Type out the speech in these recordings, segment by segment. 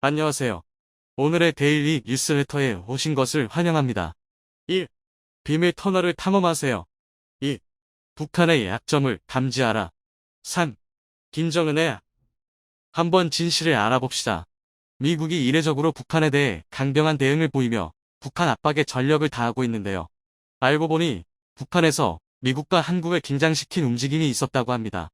안녕하세요. 오늘의 데일리 뉴스레터에 오신 것을 환영합니다. 1. 비밀 터널을 탐험하세요. 2. 북한의 약점을 감지하라. 3. 김정은의 한번 진실을 알아봅시다. 미국이 이례적으로 북한에 대해 강경한 대응을 보이며 북한 압박에 전력을 다하고 있는데요. 알고 보니 북한에서 미국과 한국을 긴장시킨 움직임이 있었다고 합니다.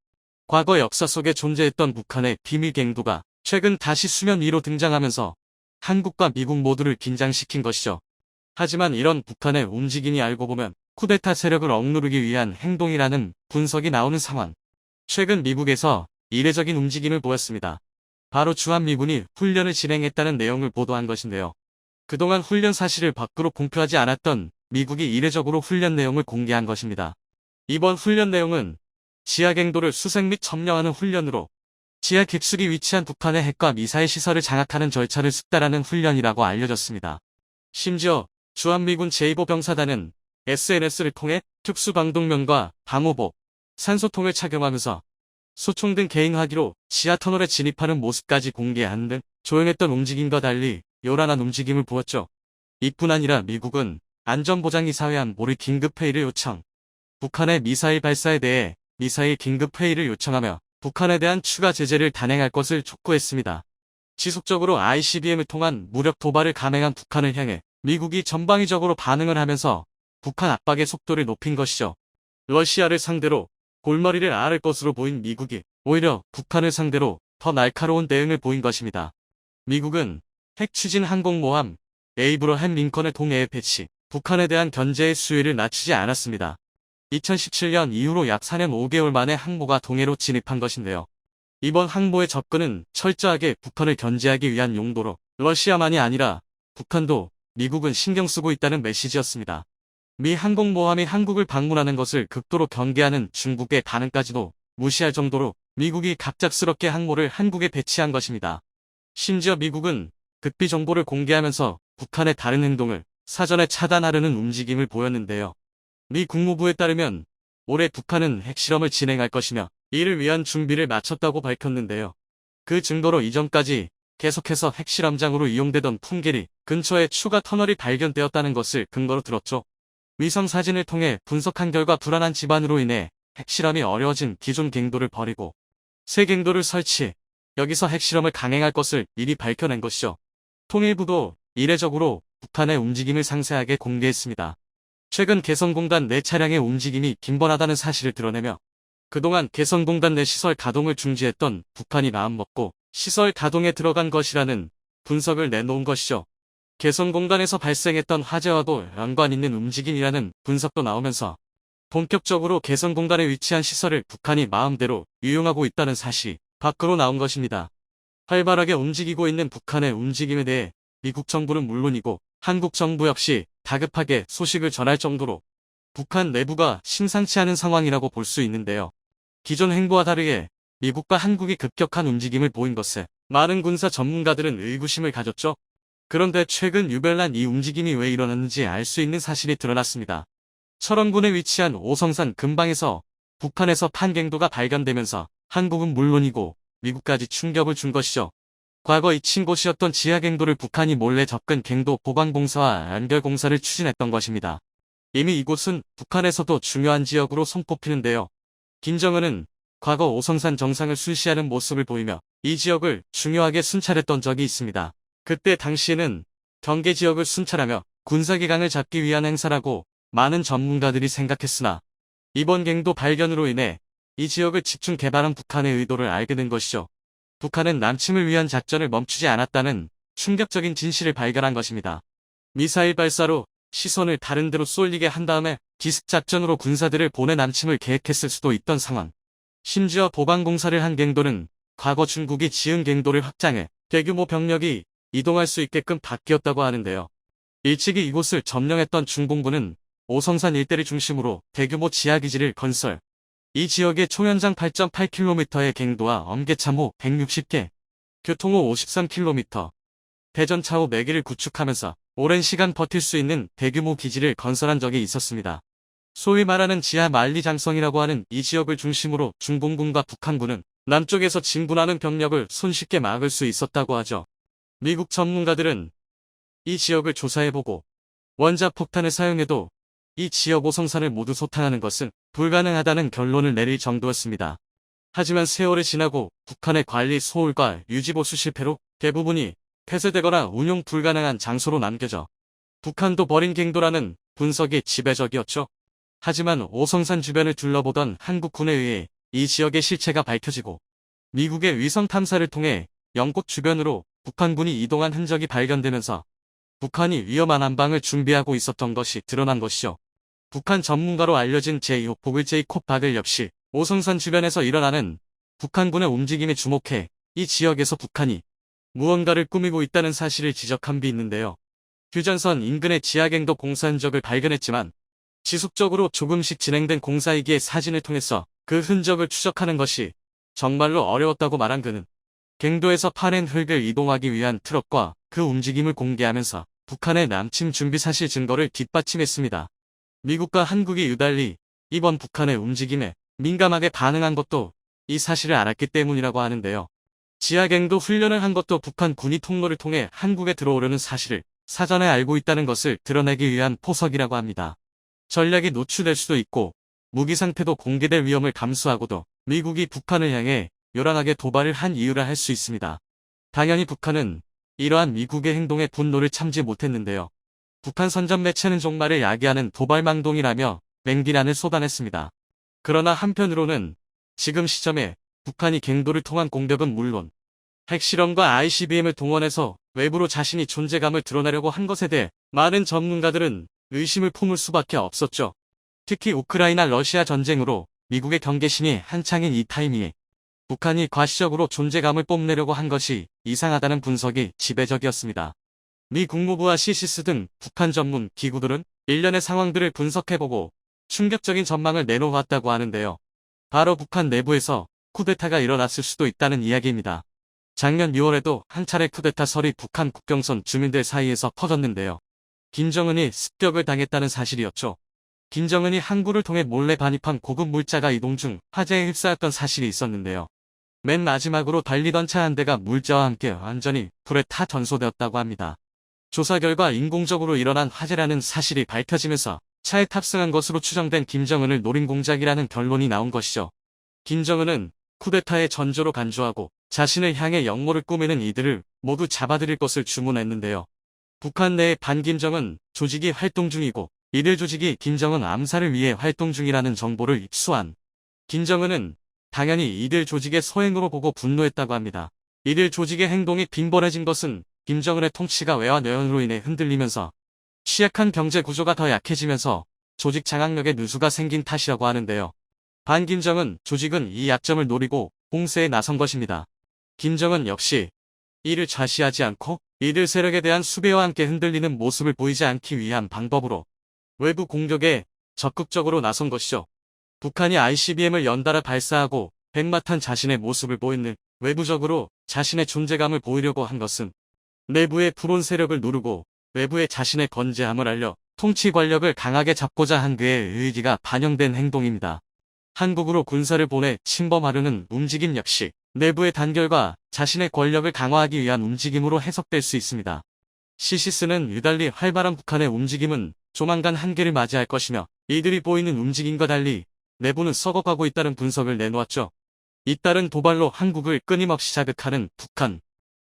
과거 역사 속에 존재했던 북한의 비밀 갱도가 최근 다시 수면 위로 등장하면서 한국과 미국 모두를 긴장시킨 것이죠. 하지만 이런 북한의 움직임이 알고 보면 쿠데타 세력을 억누르기 위한 행동이라는 분석이 나오는 상황. 최근 미국에서 이례적인 움직임을 보였습니다. 바로 주한미군이 훈련을 진행했다는 내용을 보도한 것인데요. 그동안 훈련 사실을 밖으로 공표하지 않았던 미국이 이례적으로 훈련 내용을 공개한 것입니다. 이번 훈련 내용은 지하갱도를 수색 및 점령하는 훈련으로 지하 깊숙이 위치한 북한의 핵과 미사일 시설을 장악하는 절차를 숙달하는 훈련이라고 알려졌습니다. 심지어 주한미군 제2보병사단은 SNS를 통해 특수방독면과 방호복, 산소통을 착용하면서 소총 등 개인화기로 지하터널에 진입하는 모습까지 공개한 등 조용했던 움직임과 달리 요란한 움직임을 보였죠. 이뿐 아니라 미국은 안전보장이사회 안보리 긴급회의를 요청, 북한의 미사일 발사에 대해 미사일 긴급회의를 요청하며 북한에 대한 추가 제재를 단행할 것을 촉구했습니다. 지속적으로 ICBM을 통한 무력 도발을 감행한 북한을 향해 미국이 전방위적으로 반응을 하면서 북한 압박의 속도를 높인 것이죠. 러시아를 상대로 골머리를 앓을 것으로 보인 미국이 오히려 북한을 상대로 더 날카로운 대응을 보인 것입니다. 미국은 핵 추진 항공모함 에이브러햄 링컨을 동해에 배치, 북한에 대한 견제의 수위를 낮추지 않았습니다. 2017년 이후로 약 4년 5개월 만에 항모가 동해로 진입한 것인데요. 이번 항모의 접근은 철저하게 북한을 견제하기 위한 용도로 러시아만이 아니라 북한도 미국은 신경 쓰고 있다는 메시지였습니다. 미 항공모함이 한국을 방문하는 것을 극도로 경계하는 중국의 반응까지도 무시할 정도로 미국이 갑작스럽게 항모를 한국에 배치한 것입니다. 심지어 미국은 극비 정보를 공개하면서 북한의 다른 행동을 사전에 차단하려는 움직임을 보였는데요. 미 국무부에 따르면 올해 북한은 핵실험을 진행할 것이며 이를 위한 준비를 마쳤다고 밝혔는데요. 그 증거로 이전까지 계속해서 핵실험장으로 이용되던 풍계리 근처에 추가 터널이 발견되었다는 것을 근거로 들었죠. 위성 사진을 통해 분석한 결과 불안한 지반으로 인해 핵실험이 어려워진 기존 갱도를 버리고 새 갱도를 설치, 여기서 핵실험을 강행할 것을 미리 밝혀낸 것이죠. 통일부도 이례적으로 북한의 움직임을 상세하게 공개했습니다. 최근 개성공단 내 차량의 움직임이 빈번하다는 사실을 드러내며 그동안 개성공단 내 시설 가동을 중지했던 북한이 마음먹고 시설 가동에 들어간 것이라는 분석을 내놓은 것이죠. 개성공단에서 발생했던 화재와도 연관 있는 움직임이라는 분석도 나오면서 본격적으로 개성공단에 위치한 시설을 북한이 마음대로 이용하고 있다는 사실이 밖으로 나온 것입니다. 활발하게 움직이고 있는 북한의 움직임에 대해 미국 정부는 물론이고 한국 정부 역시 다급하게 소식을 전할 정도로 북한 내부가 심상치 않은 상황이라고 볼 수 있는데요. 기존 행보와 다르게 미국과 한국이 급격한 움직임을 보인 것에 많은 군사 전문가들은 의구심을 가졌죠. 그런데 최근 유별난 이 움직임이 왜 일어났는지 알 수 있는 사실이 드러났습니다. 철원군에 위치한 오성산 근방에서 북한에서 판갱도가 발견되면서 한국은 물론이고 미국까지 충격을 준 것이죠. 과거 잊힌 곳이었던 지하갱도를 북한이 몰래 접근 갱도 보강공사와 연결공사를 추진했던 것입니다. 이미 이곳은 북한에서도 중요한 지역으로 손꼽히는데요. 김정은은 과거 오성산 정상을 순시하는 모습을 보이며 이 지역을 중요하게 순찰했던 적이 있습니다. 그때 당시에는 경계 지역을 순찰하며 군사기강을 잡기 위한 행사라고 많은 전문가들이 생각했으나 이번 갱도 발견으로 인해 이 지역을 집중 개발한 북한의 의도를 알게 된 것이죠. 북한은 남침을 위한 작전을 멈추지 않았다는 충격적인 진실을 발견한 것입니다. 미사일 발사로 시선을 다른 데로 쏠리게 한 다음에 기습작전으로 군사들을 보내 남침을 계획했을 수도 있던 상황. 심지어 보강공사를 한 갱도는 과거 중국이 지은 갱도를 확장해 대규모 병력이 이동할 수 있게끔 바뀌었다고 하는데요. 일찍이 이곳을 점령했던 중공군은 오성산 일대를 중심으로 대규모 지하기지를 건설, 이 지역의 총연장 8.8km의 갱도와 엄계참호 160개, 교통호 53km, 대전차호 4개를 구축하면서 오랜 시간 버틸 수 있는 대규모 기지를 건설한 적이 있었습니다. 소위 말하는 지하 만리장성이라고 하는 이 지역을 중심으로 중공군과 북한군은 남쪽에서 진군하는 병력을 손쉽게 막을 수 있었다고 하죠. 미국 전문가들은 이 지역을 조사해보고 원자폭탄을 사용해도 이 지역 오성산을 모두 소탕하는 것은 불가능하다는 결론을 내릴 정도였습니다. 하지만 세월이 지나고 북한의 관리 소홀과 유지보수 실패로 대부분이 폐쇄되거나 운용 불가능한 장소로 남겨져 북한도 버린 갱도라는 분석이 지배적이었죠. 하지만 오성산 주변을 둘러보던 한국군에 의해 이 지역의 실체가 밝혀지고 미국의 위성 탐사를 통해 영꽃 주변으로 북한군이 이동한 흔적이 발견되면서 북한이 위험한 한방을 준비하고 있었던 것이 드러난 것이죠. 북한 전문가로 알려진 제2호 보글제이콥 바글 역시 오성산 주변에서 일어나는 북한군의 움직임에 주목해 이 지역에서 북한이 무언가를 꾸미고 있다는 사실을 지적한 비 있는데요. 휴전선 인근의 지하갱도 공사 흔적을 발견했지만 지속적으로 조금씩 진행된 공사이기에 사진을 통해서 그 흔적을 추적하는 것이 정말로 어려웠다고 말한 그는 갱도에서 파낸 흙을 이동하기 위한 트럭과 그 움직임을 공개하면서 북한의 남침 준비 사실 증거를 뒷받침했습니다. 미국과 한국이 유달리 이번 북한의 움직임에 민감하게 반응한 것도 이 사실을 알았기 때문이라고 하는데요. 지하갱도 훈련을 한 것도 북한 군이 통로를 통해 한국에 들어오려는 사실을 사전에 알고 있다는 것을 드러내기 위한 포석이라고 합니다. 전략이 노출될 수도 있고 무기 상태도 공개될 위험을 감수하고도 미국이 북한을 향해 요란하게 도발을 한 이유라 할 수 있습니다. 당연히 북한은 이러한 미국의 행동에 분노를 참지 못했는데요. 북한 선전 매체는 종말을 야기하는 도발망동이라며 맹비난을 쏟아냈습니다. 그러나 한편으로는 지금 시점에 북한이 갱도를 통한 공격은 물론 핵실험과 ICBM을 동원해서 외부로 자신이 존재감을 드러내려고 한 것에 대해 많은 전문가들은 의심을 품을 수밖에 없었죠. 특히 우크라이나 러시아 전쟁으로 미국의 경계심이 한창인 이 타이밍에 북한이 과시적으로 존재감을 뽐내려고 한 것이 이상하다는 분석이 지배적이었습니다. 미 국무부와 시시스 등 북한 전문 기구들은 일련의 상황들을 분석해보고 충격적인 전망을 내놓았다고 하는데요. 바로 북한 내부에서 쿠데타가 일어났을 수도 있다는 이야기입니다. 작년 6월에도 한 차례 쿠데타 설이 북한 국경선 주민들 사이에서 퍼졌는데요. 김정은이 습격을 당했다는 사실이었죠. 김정은이 항구를 통해 몰래 반입한 고급 물자가 이동 중 화재에 휩싸였던 사실이 있었는데요. 맨 마지막으로 달리던 차 한 대가 물자와 함께 완전히 불에 타 전소되었다고 합니다. 조사 결과 인공적으로 일어난 화재라는 사실이 밝혀지면서 차에 탑승한 것으로 추정된 김정은을 노린 공작이라는 결론이 나온 것이죠. 김정은은 쿠데타의 전조로 간주하고 자신을 향해 역모를 꾸미는 이들을 모두 잡아들일 것을 주문했는데요. 북한 내의 반김정은 조직이 활동 중이고 이들 조직이 김정은 암살을 위해 활동 중이라는 정보를 입수한 김정은은 당연히 이들 조직의 소행으로 보고 분노했다고 합니다. 이들 조직의 행동이 빈번해진 것은 김정은의 통치가 외화 내연으로 인해 흔들리면서 취약한 경제 구조가 더 약해지면서 조직 장악력에 누수가 생긴 탓이라고 하는데요. 반김정은 조직은 이 약점을 노리고 공세에 나선 것입니다. 김정은 역시 이를 좌시하지 않고 이들 세력에 대한 수배와 함께 흔들리는 모습을 보이지 않기 위한 방법으로 외부 공격에 적극적으로 나선 것이죠. 북한이 ICBM을 연달아 발사하고 백마탄 자신의 모습을 보이는 외부적으로 자신의 존재감을 보이려고 한 것은 내부의 불온 세력을 누르고 외부에 자신의 건재함을 알려 통치 권력을 강하게 잡고자 한 그의 의지가 반영된 행동입니다. 한국으로 군사를 보내 침범하려는 움직임 역시 내부의 단결과 자신의 권력을 강화하기 위한 움직임으로 해석될 수 있습니다. 시시스는 유달리 활발한 북한의 움직임은 조만간 한계를 맞이할 것이며 이들이 보이는 움직임과 달리 내부는 썩어가고 있다는 분석을 내놓았죠. 잇따른 도발로 한국을 끊임없이 자극하는 북한.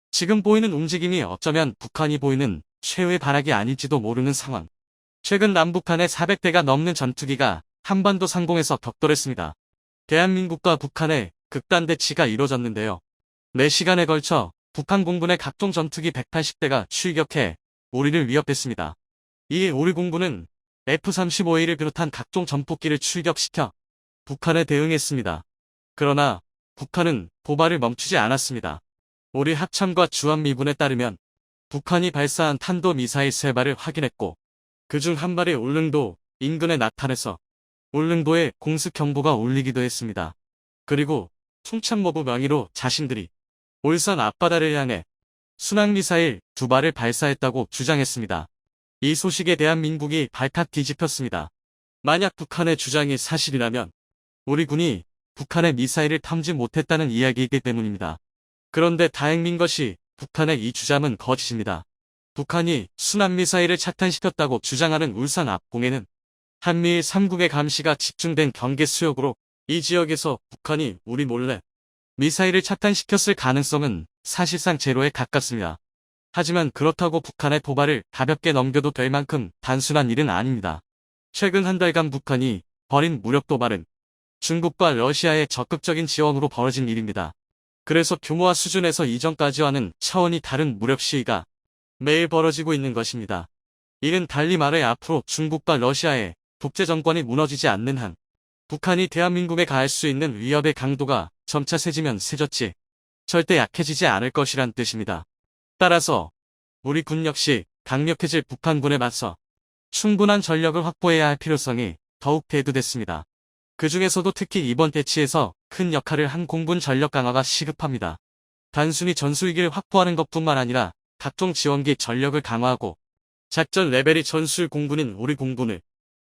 지금 보이는 움직임이 어쩌면 북한이 보이는 최후의 발악이 아닐지도 모르는 상황. 최근 남북한의 400대가 넘는 전투기가 한반도 상공에서 격돌했습니다. 대한민국과 북한의 극단 대치가 이뤄졌는데요. 4시간에 걸쳐 북한 공군의 각종 전투기 180대가 출격해 우리를 위협했습니다. 이에 우리 공군은 F-35A를 비롯한 각종 전폭기를 출격시켜 북한에 대응했습니다. 그러나 북한은 도발을 멈추지 않았습니다. 우리 합참과 주한미군에 따르면 북한이 발사한 탄도미사일 3발을 확인했고 그중 한 발이 울릉도 인근에 나타나서 울릉도에 공습경보가 울리기도 했습니다. 그리고 충참모부 명의로 자신들이 울산 앞바다를 향해 순항미사일 2발을 발사했다고 주장했습니다. 이 소식에 대한민국이 발칵 뒤집혔습니다. 만약 북한의 주장이 사실이라면 우리 군이 북한의 미사일을 탐지 못했다는 이야기이기 때문입니다. 그런데 다행인 것이 북한의 이 주장은 거짓입니다. 북한이 순환미사일을 착탄시켰다고 주장하는 울산 압공에는 한미일 3국의 감시가 집중된 경계 수역으로 이 지역에서 북한이 우리 몰래 미사일을 착탄시켰을 가능성은 사실상 제로에 가깝습니다. 하지만 그렇다고 북한의 도발을 가볍게 넘겨도 될 만큼 단순한 일은 아닙니다. 최근 한 달간 북한이 벌인 무력 도발은 중국과 러시아의 적극적인 지원으로 벌어진 일입니다. 그래서 규모와 수준에서 이전까지와는 차원이 다른 무력 시위가 매일 벌어지고 있는 것입니다. 이는 달리 말해 앞으로 중국과 러시아의 독재 정권이 무너지지 않는 한 북한이 대한민국에 가할 수 있는 위협의 강도가 점차 세지면 세졌지 절대 약해지지 않을 것이란 뜻입니다. 따라서 우리 군 역시 강력해질 북한군에 맞서 충분한 전력을 확보해야 할 필요성이 더욱 대두됐습니다. 그 중에서도 특히 이번 대치에서 큰 역할을 한 공군 전력 강화가 시급합니다. 단순히 전술기를 확보하는 것뿐만 아니라 각종 지원기 전력을 강화하고 작전 레벨이 전술 공군인 우리 공군을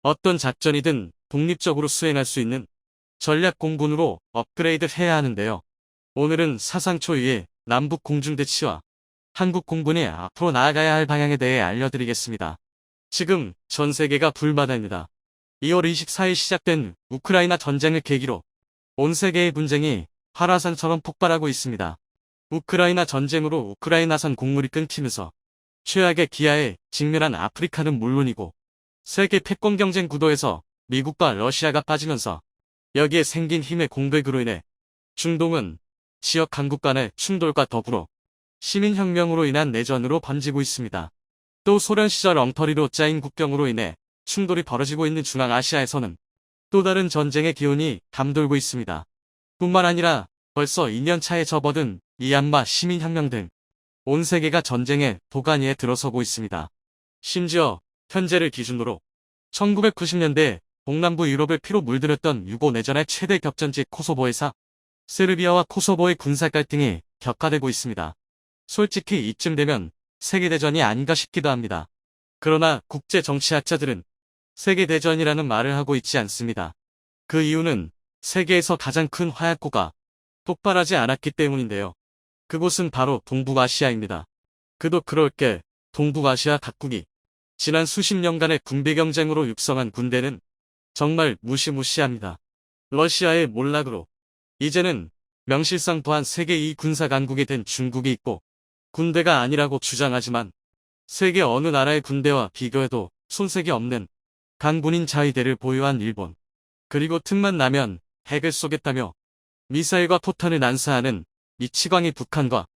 어떤 작전이든 독립적으로 수행할 수 있는 전략 공군으로 업그레이드 해야 하는데요. 오늘은 사상 초유의 남북 공중대치와 한국 공군이 앞으로 나아가야 할 방향에 대해 알려드리겠습니다. 지금 전 세계가 불바다입니다. 2월 24일 시작된 우크라이나 전쟁을 계기로 온 세계의 분쟁이 활화산처럼 폭발하고 있습니다. 우크라이나 전쟁으로 우크라이나산 곡물이 끊기면서 최악의 기아에 직면한 아프리카는 물론이고 세계 패권 경쟁 구도에서 미국과 러시아가 빠지면서 여기에 생긴 힘의 공백으로 인해 중동은 지역 강국 간의 충돌과 더불어 시민혁명으로 인한 내전으로 번지고 있습니다. 또 소련 시절 엉터리로 짜인 국경으로 인해 충돌이 벌어지고 있는 중앙아시아에서는 또 다른 전쟁의 기운이 감돌고 있습니다. 뿐만 아니라 벌써 2년 차에 접어든 미얀마 시민혁명 등 온 세계가 전쟁의 도가니에 들어서고 있습니다. 심지어 현재를 기준으로 1990년대 동남부 유럽을 피로 물들였던 유고 내전의 최대 격전지 코소보에서 세르비아와 코소보의 군사 갈등이 격화되고 있습니다. 솔직히 이쯤 되면 세계대전이 아닌가 싶기도 합니다. 그러나 국제 정치학자들은 세계대전이라는 말을 하고 있지 않습니다. 그 이유는 세계에서 가장 큰 화약고가 폭발하지 않았기 때문인데요. 그곳은 바로 동북아시아입니다. 그도 그럴 게 동북아시아 각국이 지난 수십 년간의 군비 경쟁으로 육성한 군대는 정말 무시무시합니다. 러시아의 몰락으로 이제는 명실상 부한 세계 2 군사 강국이 된 중국이 있고 군대가 아니라고 주장하지만 세계 어느 나라의 군대와 비교해도 손색이 없는 강군인 자위대를 보유한 일본, 그리고 틈만 나면 핵을 쏘겠다며 미사일과 포탄을 난사하는 미치광이 북한과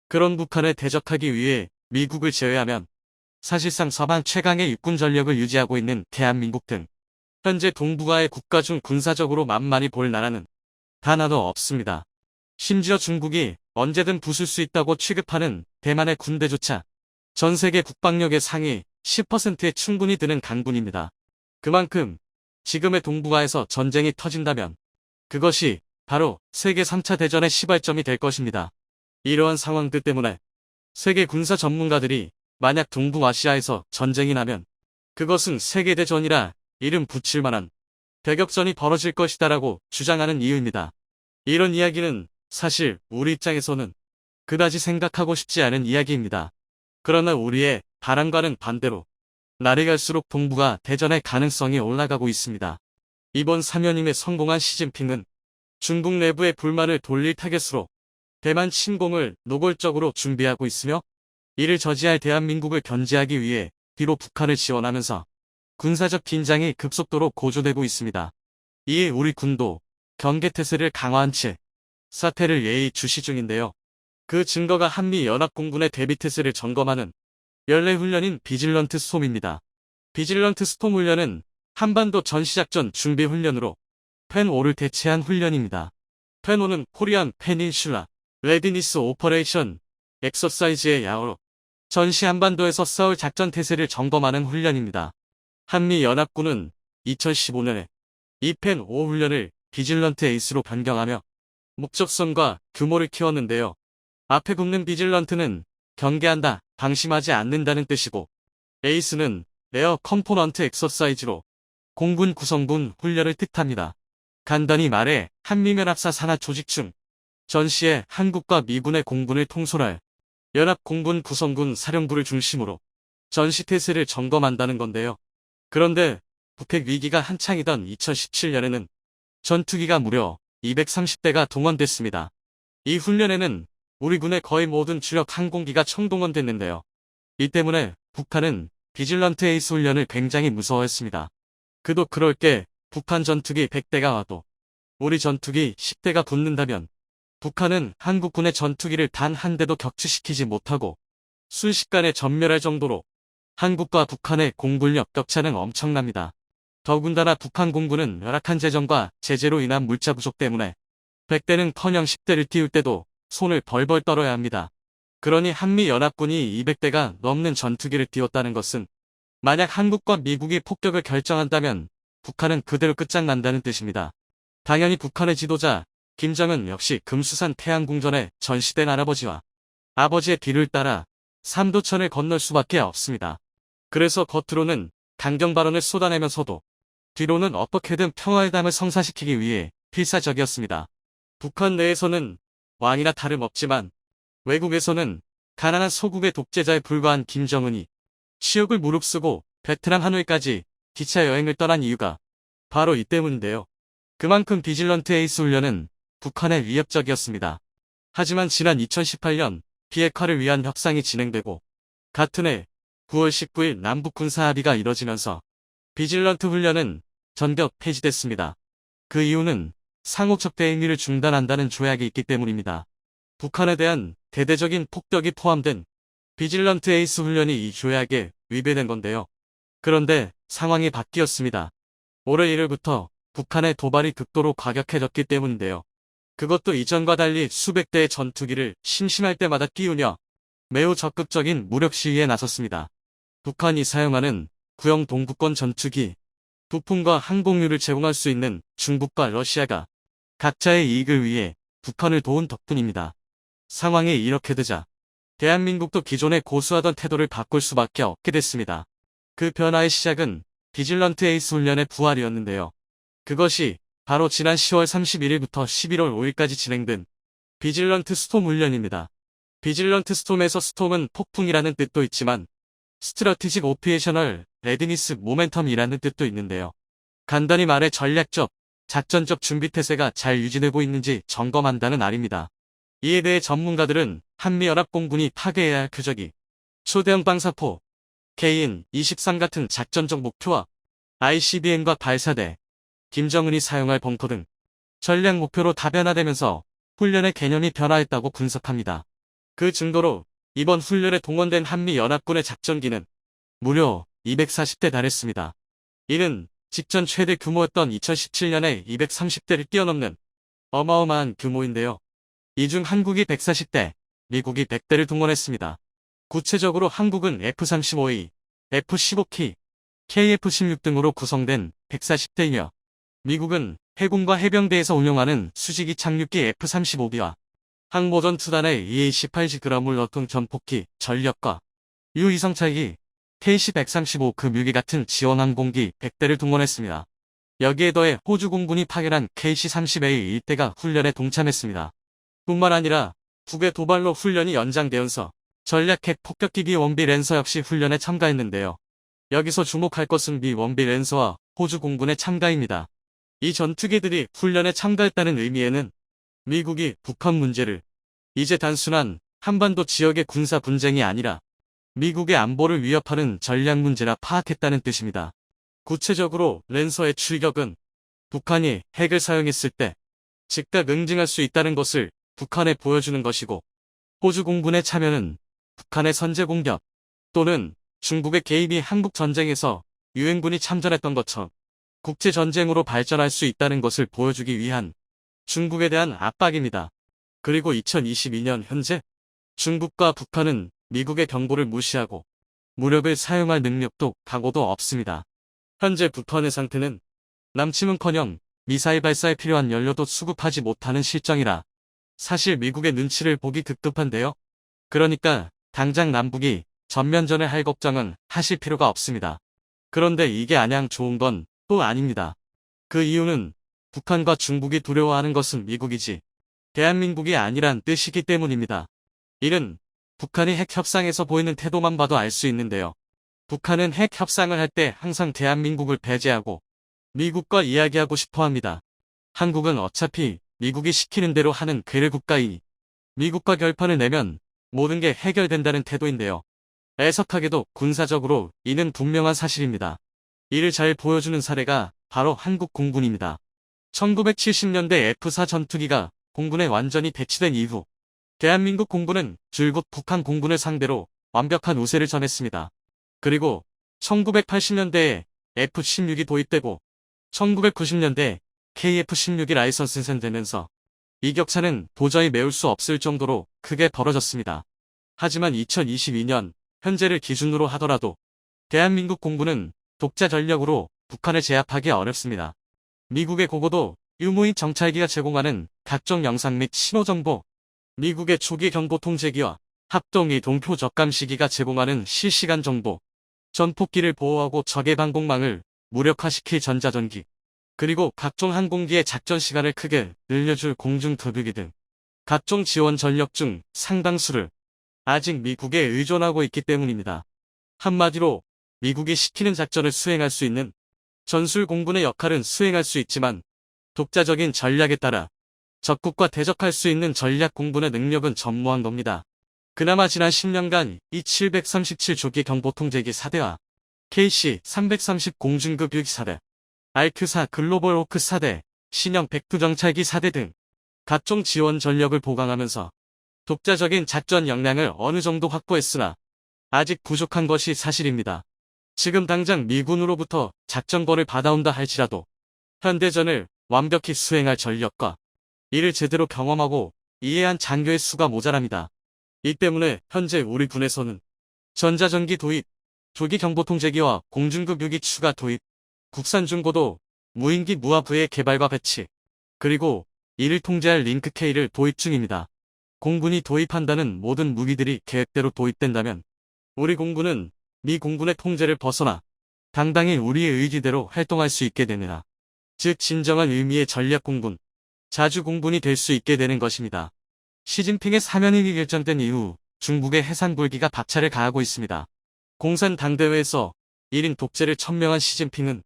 그런 북한을 대적하기 위해 미국을 제외하면 사실상 서방 최강의 육군 전력을 유지하고 있는 대한민국 등 현재 동북아의 국가 중 군사적으로 만만히 볼 나라는 단 하나 없습니다. 심지어 중국이 언제든 부술 수 있다고 취급하는 대만의 군대조차 전 세계 국방력의 상위 10%에 충분히 드는 강군입니다. 그만큼 지금의 동북아에서 전쟁이 터진다면 그것이 바로 세계 3차 대전의 시발점이 될 것입니다. 이러한 상황들 때문에 세계 군사 전문가들이 만약 동북아시아에서 전쟁이 나면 그것은 세계대전이라 이름 붙일 만한 대격전이 벌어질 것이다라고 주장하는 이유입니다. 이런 이야기는 사실 우리 입장에서는 그다지 생각하고 싶지 않은 이야기입니다. 그러나 우리의 바람과는 반대로 날이 갈수록 동북아 대전의 가능성이 올라가고 있습니다. 이번 3연임에 성공한 시진핑은 중국 내부의 불만을 돌릴 타겟으로 대만 침공을 노골적으로 준비하고 있으며 이를 저지할 대한민국을 견제하기 위해 뒤로 북한을 지원하면서 군사적 긴장이 급속도로 고조되고 있습니다. 이에 우리 군도 경계태세를 강화한 채 사태를 예의 주시 중인데요. 그 증거가 한미연합공군의 대비태세를 점검하는 연례훈련인 비질런트 스톰입니다. 비질런트 스톰 훈련은 한반도 전시작전 준비훈련으로 펜5를 대체한 훈련입니다. 펜5는 코리안 페닌슐라 레디니스 오퍼레이션 엑서사이즈의 야어로 전시 한반도에서 싸울 작전 태세를 점검하는 훈련입니다. 한미연합군은 2015년에 이 펜5 훈련을 비질런트 에이스로 변경하며 목적성과 규모를 키웠는데요. 앞에 붙는 비질런트는 경계한다, 방심하지 않는다는 뜻이고 에이스는 에어 컴포넌트 엑서사이즈로 공군 구성군 훈련을 뜻합니다. 간단히 말해 한미연합사 산하 조직 중 전시에 한국과 미군의 공군을 통솔할 연합공군 구성군 사령부를 중심으로 전시태세를 점검한다는 건데요. 그런데 북핵 위기가 한창이던 2017년에는 전투기가 무려 230대가 동원됐습니다. 이 훈련에는 우리 군의 거의 모든 주력 항공기가 총동원됐는데요. 이 때문에 북한은 비질런트 에이스 훈련을 굉장히 무서워했습니다. 그도 그럴 게 북한 전투기 100대가 와도 우리 전투기 10대가 붙는다면 북한은 한국군의 전투기를 단 한 대도 격추시키지 못하고 순식간에 전멸할 정도로 한국과 북한의 공군력 격차는 엄청납니다. 더군다나 북한 공군은 열악한 재정과 제재로 인한 물자 부족 때문에 100대는커녕 10대를 띄울 때도 손을 벌벌 떨어야 합니다. 그러니 한미연합군이 200대가 넘는 전투기를 띄웠다는 것은 만약 한국과 미국이 폭격을 결정한다면 북한은 그대로 끝장난다는 뜻입니다. 당연히 북한의 지도자 김정은 역시 금수산 태양궁전에 전시된 할아버지와 아버지의 뒤를 따라 삼도천을 건널 수밖에 없습니다. 그래서 겉으로는 강경 발언을 쏟아내면서도 뒤로는 어떻게든 평화의 담을 성사시키기 위해 필사적이었습니다. 북한 내에서는 왕이나 다름없지만 외국에서는 가난한 소국의 독재자에 불과한 김정은이 치욕을 무릅쓰고 베트남 하노이까지 기차 여행을 떠난 이유가 바로 이 때문인데요. 그만큼 비질런트 에이스 훈련은 북한에 위협적이었습니다. 하지만 지난 2018년 비핵화를 위한 협상이 진행되고 같은 해 9월 19일 남북 군사 합의가 이뤄지면서 비질런트 훈련은 전격 폐지됐습니다. 그 이유는 상호첩대 행위를 중단한다는 조약이 있기 때문입니다. 북한에 대한 대대적인 폭격이 포함된 비질런트 에이스 훈련이 이 조약에 위배된 건데요. 그런데 상황이 바뀌었습니다. 올해 1월부터 북한의 도발이 극도로 과격해졌기 때문인데요. 그것도 이전과 달리 수백 대의 전투기를 심심할 때마다 띄우며 매우 적극적인 무력 시위에 나섰습니다. 북한이 사용하는 구형 동구권 전투기, 부품과 항공유를 제공할 수 있는 중국과 러시아가 각자의 이익을 위해 북한을 도운 덕분입니다. 상황이 이렇게 되자 대한민국도 기존에 고수하던 태도를 바꿀 수밖에 없게 됐습니다. 그 변화의 시작은 비질런트 에이스 훈련의 부활이었는데요. 그것이 바로 지난 10월 31일부터 11월 5일까지 진행된 비질런트 스톰 훈련입니다. 비질런트 스톰에서 스톰은 폭풍이라는 뜻도 있지만 스트러티직 오피에셔널 레디니스 모멘텀이라는 뜻도 있는데요. 간단히 말해 전략적, 작전적 준비태세가 잘 유지되고 있는지 점검한다는 말입니다. 이에 대해 전문가들은 한미연합공군이 파괴해야 할 표적이 초대형 방사포, KN-23 같은 작전적 목표와 ICBM과 발사대, 김정은이 사용할 벙커 등 전략 목표로 다변화되면서 훈련의 개념이 변화했다고 분석합니다. 그 증거로 이번 훈련에 동원된 한미연합군의 작전기는 무려 240대 달했습니다. 이는 직전 최대 규모였던 2017년에 230대를 뛰어넘는 어마어마한 규모인데요. 이 중 한국이 140대, 미국이 100대를 동원했습니다. 구체적으로 한국은 F-35A, F-15K, KF-16 등으로 구성된 140대이며 미국은 해군과 해병대에서 운용하는 수직이 착륙기 F-35B와 항모전 투단의 EA-18G 그라물러통 전폭기, 전력과 유위성차기 KC-135 그 뮤기 같은 지원항공기 100대를 동원했습니다. 여기에 더해 호주 공군이 파견한 KC-30A 1대가 훈련에 동참했습니다. 뿐만 아니라 북의 도발로 훈련이 연장되면서 전략핵 폭격기 B-1B 랜서 역시 훈련에 참가했는데요. 여기서 주목할 것은 B-1B 랜서와 호주 공군의 참가입니다. 이 전투기들이 훈련에 참가했다는 의미에는 미국이 북한 문제를 이제 단순한 한반도 지역의 군사 분쟁이 아니라 미국의 안보를 위협하는 전략 문제라 파악했다는 뜻입니다. 구체적으로 랜서의 출격은 북한이 핵을 사용했을 때 즉각 응징할 수 있다는 것을 북한에 보여주는 것이고 호주 공군의 참여는 북한의 선제 공격 또는 중국의 개입이 한국 전쟁에서 유엔군이 참전했던 것처럼 국제전쟁으로 발전할 수 있다는 것을 보여주기 위한 중국에 대한 압박입니다. 그리고 2022년 현재 중국과 북한은 미국의 경고를 무시하고 무력을 사용할 능력도 각오도 없습니다. 현재 북한의 상태는 남침은커녕 미사일 발사에 필요한 연료도 수급하지 못하는 실정이라 사실 미국의 눈치를 보기 급급한데요. 그러니까 당장 남북이 전면전을 할 걱정은 하실 필요가 없습니다. 그런데 이게 안양 좋은 건 또 아닙니다. 그 이유는 북한과 중국이 두려워하는 것은 미국이지 대한민국이 아니란 뜻이기 때문입니다. 이는 북한이 핵 협상에서 보이는 태도만 봐도 알 수 있는데요. 북한은 핵 협상을 할 때 항상 대한민국을 배제하고 미국과 이야기하고 싶어 합니다. 한국은 어차피 미국이 시키는 대로 하는 괴뢰 국가이니 미국과 결판을 내면 모든 게 해결된다는 태도인데요. 애석하게도 군사적으로 이는 분명한 사실입니다. 이를 잘 보여주는 사례가 바로 한국 공군입니다. 1970년대 F-4 전투기가 공군에 완전히 배치된 이후 대한민국 공군은 줄곧 북한 공군을 상대로 완벽한 우세를 전했습니다. 그리고 1980년대에 F-16이 도입되고 1990년대 KF-16이 라이선스 생산되면서 이 격차는 도저히 메울 수 없을 정도로 크게 벌어졌습니다. 하지만 2022년 현재를 기준으로 하더라도 대한민국 공군은 독자 전력으로 북한을 제압하기 어렵습니다. 미국의 고고도 유무인 정찰기가 제공하는 각종 영상 및 신호정보, 미국의 초기 경보 통제기와 합동 이동표 적감시기가 제공하는 실시간 정보, 전폭기를 보호하고 적의 방공망을 무력화시킬 전자전기, 그리고 각종 항공기의 작전 시간을 크게 늘려줄 공중급유기 등 각종 지원 전력 중 상당수를 아직 미국에 의존하고 있기 때문입니다. 한마디로 미국이 시키는 작전을 수행할 수 있는 전술 공군의 역할은 수행할 수 있지만 독자적인 전략에 따라 적국과 대적할 수 있는 전략 공군의 능력은 전무한 겁니다. 그나마 지난 10년간 이 737조기 경보통제기 4대와 KC-330 공중급유기 4대, RQ-4 글로벌 호크 4대, 신형 백두정찰기 4대 등 각종 지원 전력을 보강하면서 독자적인 작전 역량을 어느 정도 확보했으나 아직 부족한 것이 사실입니다. 지금 당장 미군으로부터 작전권을 받아온다 할지라도 현대전을 완벽히 수행할 전력과 이를 제대로 경험하고 이해한 장교의 수가 모자랍니다. 이 때문에 현재 우리 군에서는 전자전기 도입, 조기 경보통제기와 공중급유기 추가 도입, 국산 중고도 무인기 무화부의 개발과 배치, 그리고 이를 통제할 링크-K를 도입 중입니다. 공군이 도입한다는 모든 무기들이 계획대로 도입된다면 우리 공군은 미 공군의 통제를 벗어나 당당히 우리의 의지대로 활동할 수 있게 되느라, 즉 진정한 의미의 전략공군, 자주공군이 될 수 있게 되는 것입니다. 시진핑의 사면임이 결정된 이후 중국의 해산굴기가 박차를 가하고 있습니다. 공산 당대회에서 1인 독재를 천명한 시진핑은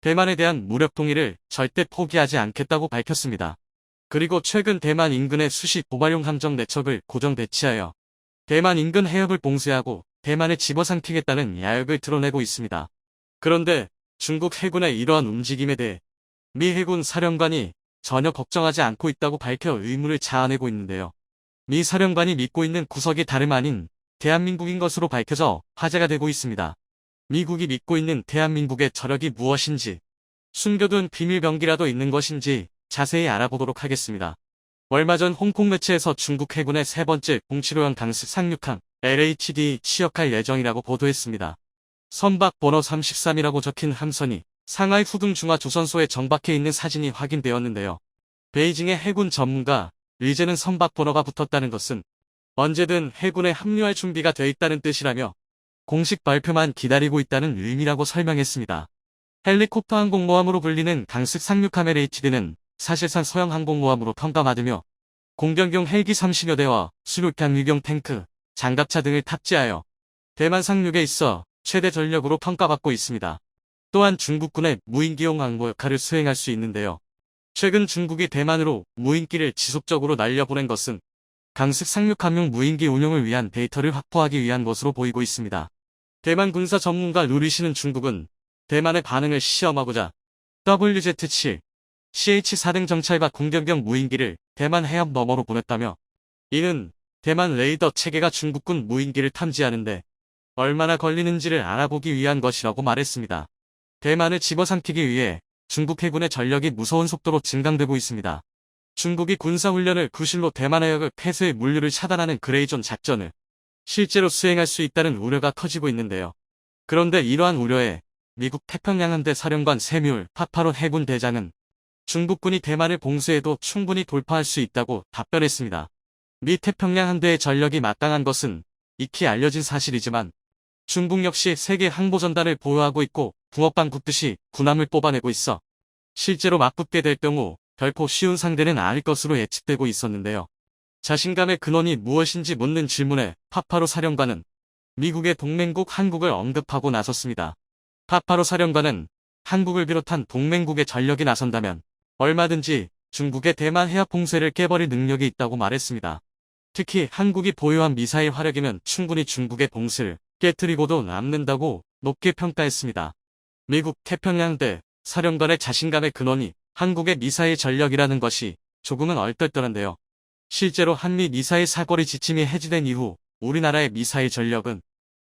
대만에 대한 무력 통일을 절대 포기하지 않겠다고 밝혔습니다. 그리고 최근 대만 인근의 수시 도발용 함정 4척을 고정 배치하여 대만 인근 해협을 봉쇄하고 대만에 집어삼키겠다는 야욕을 드러내고 있습니다. 그런데 중국 해군의 이러한 움직임에 대해 미 해군 사령관이 전혀 걱정하지 않고 있다고 밝혀 의문을 자아내고 있는데요. 미 사령관이 믿고 있는 구석이 다름 아닌 대한민국인 것으로 밝혀져 화제가 되고 있습니다. 미국이 믿고 있는 대한민국의 저력이 무엇인지, 숨겨둔 비밀병기라도 있는 것인지 자세히 알아보도록 하겠습니다. 얼마 전 홍콩 매체에서 중국 해군의 세 번째 공치로형 강습 상륙함 LHD 취역할 예정이라고 보도했습니다. 선박 번호 33이라고 적힌 함선이 상하이 후둥 중화 조선소에 정박해 있는 사진이 확인되었는데요. 베이징의 해군 전문가 리제는 선박 번호가 붙었다는 것은 언제든 해군에 합류할 준비가 돼 있다는 뜻이라며 공식 발표만 기다리고 있다는 의미라고 설명했습니다. 헬리콥터 항공모함으로 불리는 강습 상륙함 LHD는 사실상 소형 항공모함으로 평가받으며 공병용 헬기 30여 대와 수륙형 유경 탱크, 장갑차 등을 탑재하여 대만 상륙에 있어 최대 전력으로 평가받고 있습니다. 또한 중국군의 무인기용 항모 역할을 수행할 수 있는데요. 최근 중국이 대만으로 무인기를 지속적으로 날려보낸 것은 강습 상륙함용 무인기 운용을 위한 데이터를 확보하기 위한 것으로 보이고 있습니다. 대만 군사 전문가 루리시는 중국은 대만의 반응을 시험하고자 WZ-7, CH-4 등 정찰과 공격용 무인기를 대만 해협 너머로 보냈다며, 이는 대만 레이더 체계가 중국군 무인기를 탐지하는데 얼마나 걸리는지를 알아보기 위한 것이라고 말했습니다. 대만을 집어삼키기 위해 중국 해군의 전력이 무서운 속도로 증강되고 있습니다. 중국이 군사훈련을 구실로 대만 해역을 폐쇄의 물류를 차단하는 그레이존 작전을 실제로 수행할 수 있다는 우려가 커지고 있는데요. 그런데 이러한 우려에 미국 태평양함대 사령관 세뮤얼 파파로 해군 대장은 중국군이 대만을 봉쇄해도 충분히 돌파할 수 있다고 답변했습니다. 미 태평양함대의 전력이 막강한 것은 익히 알려진 사실이지만 중국 역시 세계 항보전단을 보유하고 있고 붕어빵 굽듯이 군함을 뽑아내고 있어 실제로 맞붙게 될 경우 결코 쉬운 상대는 아닐 것으로 예측되고 있었는데요. 자신감의 근원이 무엇인지 묻는 질문에 파파로 사령관은 미국의 동맹국 한국을 언급하고 나섰습니다. 파파로 사령관은 한국을 비롯한 동맹국의 전력이 나선다면 얼마든지 중국의 대만 해협 봉쇄를 깨버릴 능력이 있다고 말했습니다. 특히 한국이 보유한 미사일 화력이면 충분히 중국의 봉쇄를 깨뜨리고도 남는다고 높게 평가했습니다. 미국 태평양대 사령관의 자신감의 근원이 한국의 미사일 전력이라는 것이 조금은 얼떨떨한데요. 실제로 한미 미사일 사거리 지침이 해지된 이후 우리나라의 미사일 전력은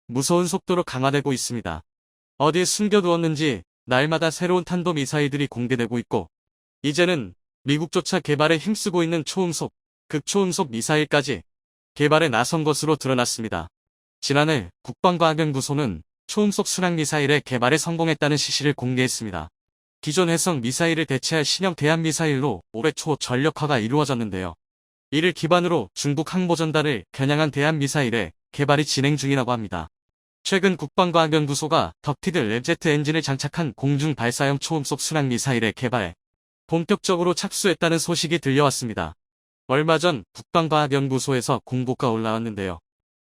무서운 속도로 강화되고 있습니다. 어디에 숨겨두었는지 날마다 새로운 탄도미사일들이 공개되고 있고 이제는 미국조차 개발에 힘쓰고 있는 초음속, 극초음속 미사일까지 개발에 나선 것으로 드러났습니다. 지난해 국방과학연구소는 초음속 순항미사일의 개발에 성공했다는 시시를 공개했습니다. 기존 해성 미사일을 대체할 신형 대한미사일로 올해 초 전력화가 이루어졌는데요. 이를 기반으로 중국 항모전단을 겨냥한 대한미사일의 개발이 진행 중이라고 합니다. 최근 국방과학연구소가 덕티드 램제트 엔진을 장착한 공중발사형 초음속 순항미사일의 개발에 본격적으로 착수했다는 소식이 들려왔습니다. 얼마 전 국방과학연구소에서 공고가 올라왔는데요.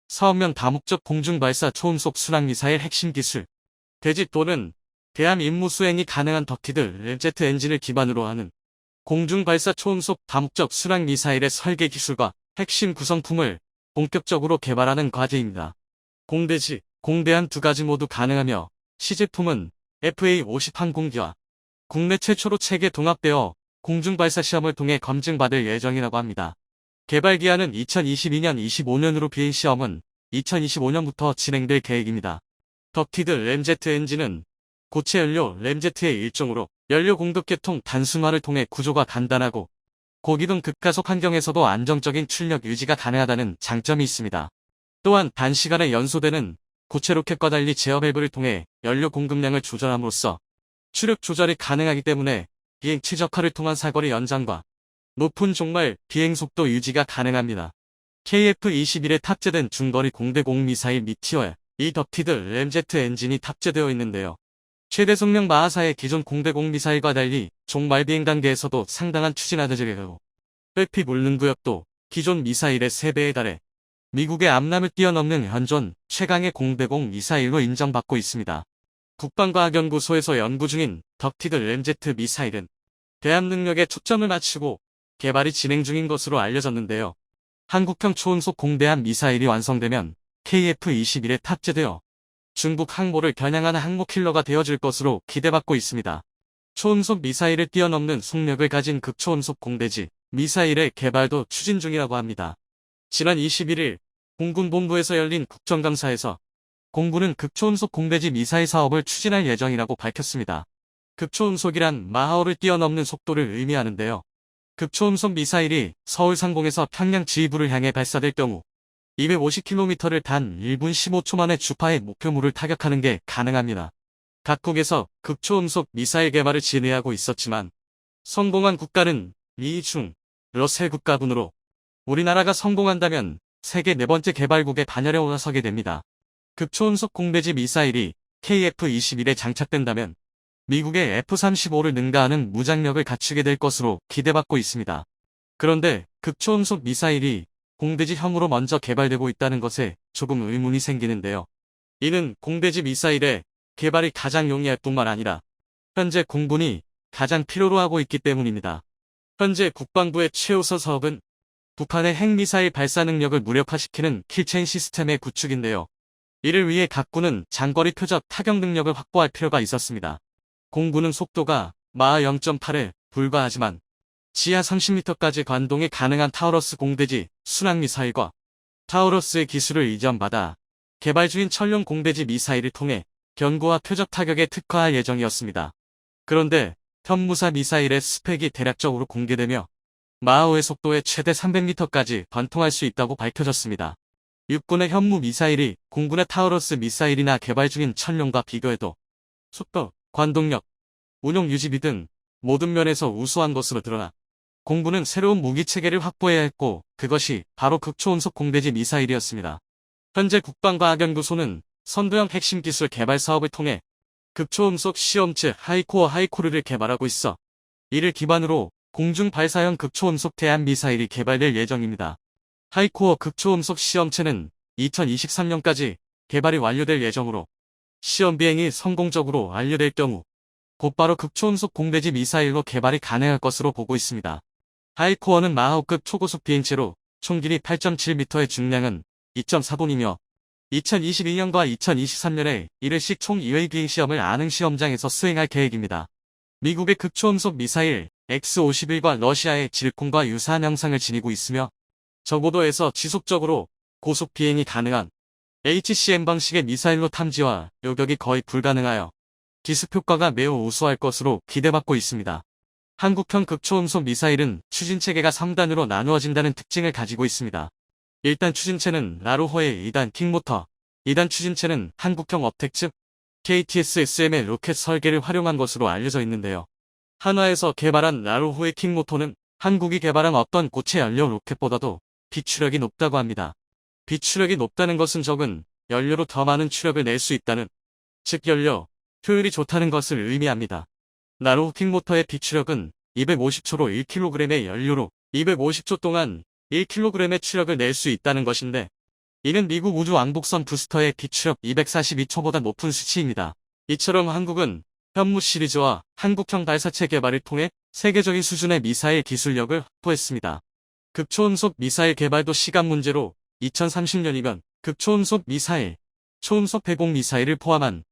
사업명 다목적 공중발사 초음속 순항미사일 핵심 기술 대지 또는 대함 임무 수행이 가능한 덕티드 램제트 엔진을 기반으로 하는 공중발사 초음속 다목적 순항미사일의 설계 기술과 핵심 구성품을 본격적으로 개발하는 과제입니다. 공대지, 공대함 두 가지 모두 가능하며 시제품은 FA-50 항공기와 국내 최초로 체계 동합되어 공중발사 시험을 통해 검증받을 예정이라고 합니다. 개발 기한은 2022년 25년으로 비행시험은 2025년부터 진행될 계획입니다. 덕티드 램제트 엔진은 고체 연료 램제트의 일종으로 연료 공급 계통 단순화를 통해 구조가 간단하고 고기동 극가속 환경에서도 안정적인 출력 유지가 가능하다는 장점이 있습니다. 또한 단시간에 연소되는 고체 로켓과 달리 제어 밸브를 통해 연료 공급량을 조절함으로써 추력 조절이 가능하기 때문에 비행 최적화를 통한 사거리 연장과 높은 종말 비행 속도 유지가 가능합니다. KF-21에 탑재된 중거리 공대공 미사일 미티어에 이 덕티드 램제트 엔진이 탑재되어 있는데요. 최대 속력 마하사의 기존 공대공 미사일과 달리 종말 비행 단계에서도 상당한 추진 하드를 하고 회피 물능 구역도 기존 미사일의 3배에 달해 미국의 앞남을 뛰어넘는 현존 최강의 공대공 미사일로 인정받고 있습니다. 국방과학연구소에서 연구 중인 덕티드 램제트 미사일은 대함 능력에 초점을 맞추고 개발이 진행 중인 것으로 알려졌는데요. 한국형 초음속 공대함 미사일이 완성되면 KF-21에 탑재되어 중국 항모를 겨냥하는 항모킬러가 되어줄 것으로 기대받고 있습니다. 초음속 미사일을 뛰어넘는 속력을 가진 극초음속 공대지 미사일의 개발도 추진 중이라고 합니다. 지난 21일 공군본부에서 열린 국정감사에서 공군은 극초음속 공대지 미사일 사업을 추진할 예정이라고 밝혔습니다. 극초음속이란 마하호를 뛰어넘는 속도를 의미하는데요. 극초음속 미사일이 서울 상공에서 평양 지휘부를 향해 발사될 경우 250km를 단 1분 15초 만에 주파의 목표물을 타격하는 게 가능합니다. 각국에서 극초음속 미사일 개발을 진행하고 있었지만 성공한 국가는 미, 중, 러셀 국가군으로 우리나라가 성공한다면 세계 4번째 개발국의 반열에 올라서게 됩니다. 극초음속 공대지 미사일이 KF-21에 장착된다면 미국의 F-35를 능가하는 무장력을 갖추게 될 것으로 기대받고 있습니다. 그런데 극초음속 미사일이 공대지형으로 먼저 개발되고 있다는 것에 조금 의문이 생기는데요. 이는 공대지 미사일의 개발이 가장 용이할 뿐만 아니라 현재 공군이 가장 필요로 하고 있기 때문입니다. 현재 국방부의 최우선 사업은 북한의 핵미사일 발사 능력을 무력화시키는 킬체인 시스템의 구축인데요. 이를 위해 각 군은 장거리 표적 타격 능력을 확보할 필요가 있었습니다. 공군은 속도가 마하 0.8에 불과하지만 지하 30m까지 관동이 가능한 타우러스 공대지 순항미사일과 타우러스의 기술을 이전받아 개발 중인 천룡 공대지 미사일을 통해 견고와 표적 타격에 특화할 예정이었습니다. 그런데 현무사 미사일의 스펙이 대략적으로 공개되며 마하호의 속도에 최대 300m까지 관통할 수 있다고 밝혀졌습니다. 육군의 현무 미사일이 공군의 타우러스 미사일이나 개발 중인 천룡과 비교해도 속도, 관동력, 운용 유지비 등 모든 면에서 우수한 것으로 드러나 공군은 새로운 무기체계를 확보해야 했고 그것이 바로 극초음속 공대지 미사일이었습니다. 현재 국방과학연구소는 선도형 핵심 기술 개발 사업을 통해 극초음속 시험체 하이코어 하이코르를 개발하고 있어 이를 기반으로 공중발사형 극초음속 대함미사일이 개발될 예정입니다. 하이코어 극초음속 시험체는 2023년까지 개발이 완료될 예정으로 시험 비행이 성공적으로 완료될 경우 곧바로 극초음속 공대지 미사일로 개발이 가능할 것으로 보고 있습니다. 하이코어는 마하우급 초고속 비행체로 총 길이 8.7m의 중량은 2.4톤이며 2022년과 2023년에 1회씩 총 2회 비행 시험을 아능 시험장에서 수행할 계획입니다. 미국의 극초음속 미사일 X-51과 러시아의 질콘과 유사한 형상을 지니고 있으며 저고도에서 지속적으로 고속 비행이 가능한 HCM 방식의 미사일로 탐지와 요격이 거의 불가능하여 기습 효과가 매우 우수할 것으로 기대받고 있습니다. 한국형 극초음속 미사일은 추진체계가 3단으로 나누어진다는 특징을 가지고 있습니다. 1단 추진체는 라루호의 2단 킥모터, 2단 추진체는 한국형 업텍 즉 KTS-SM의 로켓 설계를 활용한 것으로 알려져 있는데요. 한화에서 개발한 라루호의 킥모터는 한국이 개발한 어떤 고체 연료 로켓보다도 비추력이 높다고 합니다. 비추력이 높다는 것은 적은 연료로 더 많은 추력을 낼 수 있다는, 즉 연료 효율이 좋다는 것을 의미합니다. 라루호 킥모터의 비추력은 250초로 1kg의 연료로 250초 동안 1kg의 추력을 낼 수 있다는 것인데, 이는 미국 우주 왕복선 부스터의 비추력 242초보다 높은 수치입니다. 이처럼 한국은 현무 시리즈와 한국형 발사체 개발을 통해 세계적인 수준의 미사일 기술력을 확보했습니다. 극초음속 미사일 개발도 시간 문제로 2030년이면 극초음속 미사일, 초음속 배공 미사일을 포함한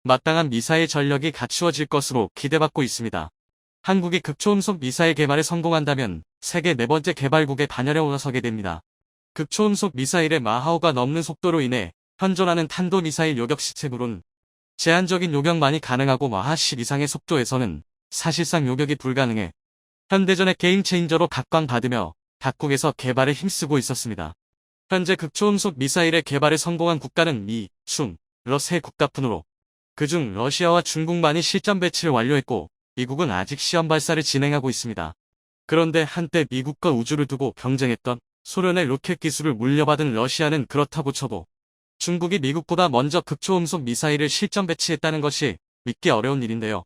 마땅한 미사일 전력이 갖추어질 것으로 기대받고 있습니다. 한국이 극초음속 미사일 개발에 성공한다면 세계 네 번째 개발국의 반열에 올라서게 됩니다. 극초음속 미사일의 마하우가 넘는 속도로 인해 현존하는 탄도미사일 요격 시스템으로는 제한적인 요격만이 가능하고 마하 10 이상의 속도에서는 사실상 요격이 불가능해 현대전의 게임 체인저로 각광받으며 각국에서 개발에 힘쓰고 있었습니다. 현재 극초음속 미사일의 개발에 성공한 국가는 미, 중, 러 세 국가뿐으로 그중 러시아와 중국만이 실전 배치를 완료했고 미국은 아직 시험 발사를 진행하고 있습니다. 그런데 한때 미국과 우주를 두고 경쟁했던 소련의 로켓 기술을 물려받은 러시아는 그렇다고 쳐도 중국이 미국보다 먼저 극초음속 미사일을 실전 배치했다는 것이 믿기 어려운 일인데요.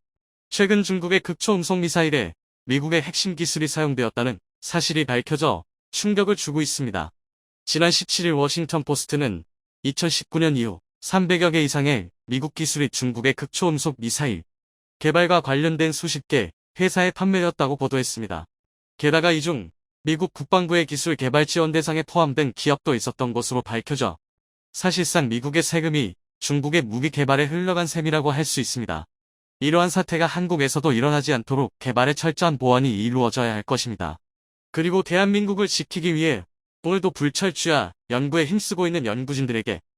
최근 중국의 극초음속 미사일에 미국의 핵심 기술이 사용되었다는 사실이 밝혀져 충격을 주고 있습니다. 지난 17일 워싱턴 포스트는 2019년 이후 300여 개 이상의 미국 기술이 중국의 극초음속 미사일 개발과 관련된 수십 개 회사에 판매되었다고 보도했습니다. 게다가 이 중 미국 국방부의 기술 개발 지원 대상에 포함된 기업도 있었던 것으로 밝혀져 사실상 미국의 세금이 중국의 무기 개발에 흘러간 셈이라고 할 수 있습니다. 이러한 사태가 한국에서도 일어나지 않도록 개발에 철저한 보완이 이루어져야 할 것입니다. 그리고 대한민국을 지키기 위해 오늘도 불철주야 연구에 힘쓰고 있는 연구진들에게